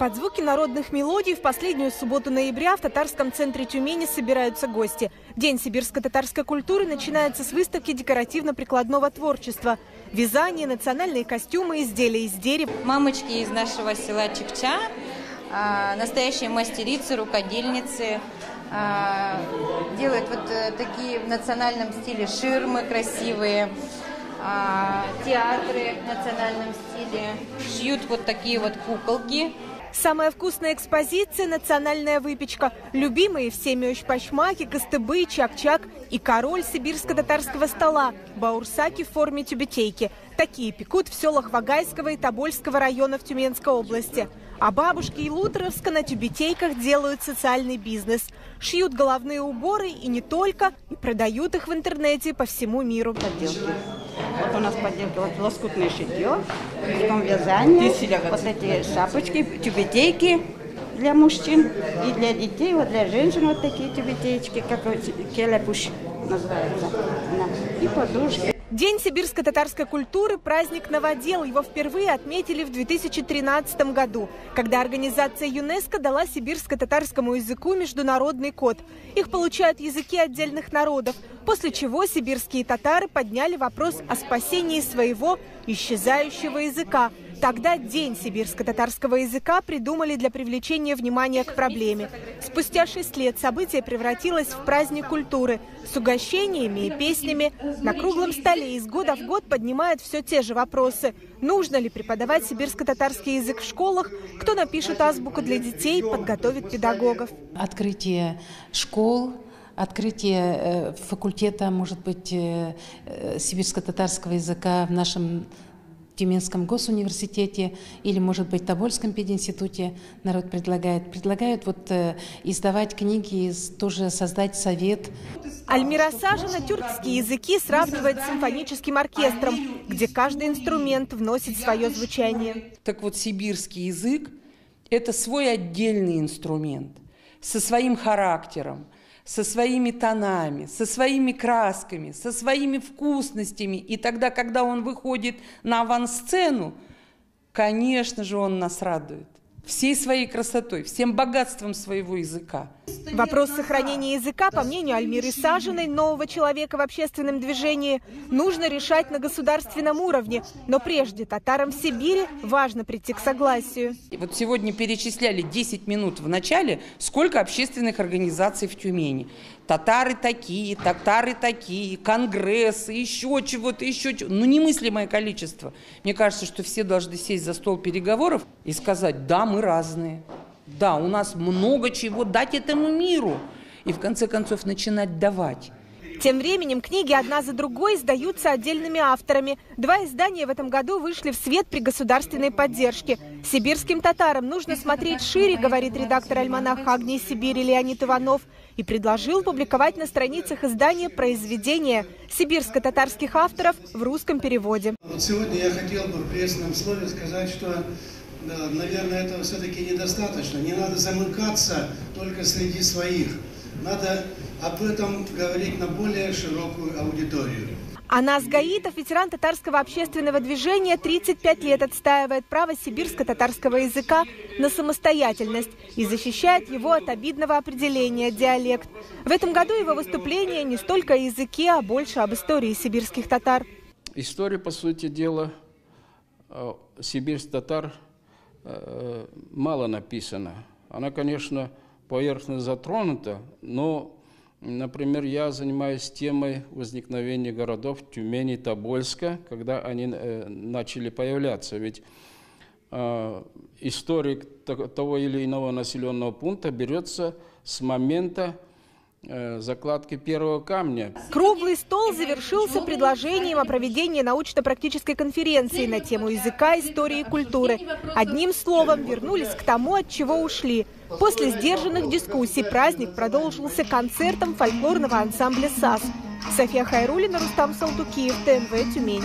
Под звуки народных мелодий в последнюю субботу ноября в татарском центре Тюмени собираются гости. День сибирско-татарской культуры начинается с выставки декоративно-прикладного творчества. Вязание, национальные костюмы, изделия из дерева. Мамочки из нашего села Чикча, настоящие мастерицы, рукодельницы, делают вот такие в национальном стиле ширмы красивые. Театры в национальном стиле шьют вот такие вот куколки. Самая вкусная экспозиция – национальная выпечка. Любимые всеми ощпачмаки, костыбы, чак-чак и король сибирско-татарского стола – баурсаки в форме тюбетейки. Такие пекут в селах Вагайского и Тобольского районов Тюменской области. А бабушки и Лутеровска на тюбетейках делают социальный бизнес. Шьют головные уборы и не только, и продают их в интернете по всему миру. Подделки. Вот у нас подделки, вот лоскутное шитье, потом вязание, вот эти шапочки, тюбетейки для мужчин и для детей, вот для женщин вот такие тюбетеечки, как келепуш называется, и подушки. День сибирско-татарской культуры – праздник новодел. Его впервые отметили в 2013 году, когда организация ЮНЕСКО дала сибирско-татарскому языку международный код. Их получают языки отдельных народов, после чего сибирские татары подняли вопрос о спасении своего исчезающего языка. Тогда День сибирско-татарского языка придумали для привлечения внимания к проблеме. Спустя 6 лет событие превратилось в праздник культуры с угощениями и песнями. На круглом столе из года в год поднимают все те же вопросы. Нужно ли преподавать сибирско-татарский язык в школах? Кто напишет азбуку для детей, подготовит педагогов? Открытие школ, открытие факультета, может быть, сибирско-татарского языка в нашем Тюменском госуниверситете или, может быть, Тобольском пединституте народ предлагают вот издавать книги, тоже создать совет. Альмира Сажина тюркские языки сравнивает с симфоническим оркестром, где каждый инструмент вносит свое звучание. Так вот, сибирский язык – это свой отдельный инструмент со своим характером, со своими тонами, со своими красками, со своими вкусностями. И тогда, когда он выходит на авансцену, конечно же, он нас радует всей своей красотой, всем богатством своего языка. Вопрос сохранения языка, по мнению Альмиры Сажиной, нового человека в общественном движении, нужно решать на государственном уровне. Но прежде татарам в Сибири важно прийти к согласию. И вот сегодня перечисляли 10 минут в начале, сколько общественных организаций в Тюмени. Татары такие, конгрессы, еще чего-то, еще чего-то. Ну, немыслимое количество. Мне кажется, что все должны сесть за стол переговоров и сказать: да, мы разные. Да, у нас много чего дать этому миру. И в конце концов начинать давать. Тем временем книги одна за другой издаются отдельными авторами. 2 издания в этом году вышли в свет при государственной поддержке. Сибирским татарам нужно смотреть шире, говорит редактор альманаха «Огни Сибири» Леонид Иванов, и предложил публиковать на страницах издания произведения сибирско-татарских авторов в русском переводе. Вот сегодня я хотел бы в приветственном слове сказать, что, наверное, этого все-таки недостаточно. Не надо замыкаться только среди своих. Надо об этом говорить на более широкую аудиторию. Анас Гаитов, ветеран татарского общественного движения, 35 лет отстаивает право сибирско-татарского языка на самостоятельность и защищает его от обидного определения «диалект». В этом году его выступление не столько о языке, а больше об истории сибирских татар. История, по сути дела, сибирских татар мало написана. Она, конечно, поверхностно затронута, но, например, я занимаюсь темой возникновения городов Тюмени и Тобольска, когда они начали появляться. Ведь история того или иного населенного пункта берется с момента закладки первого камня. Круглый стол завершился предложением о проведении научно-практической конференции на тему языка, истории и культуры. Одним словом, вернулись к тому, от чего ушли. После сдержанных дискуссий праздник продолжился концертом фольклорного ансамбля САС. София Хайруллина, Рустам Салтукиев, ТНВ, Тюмень.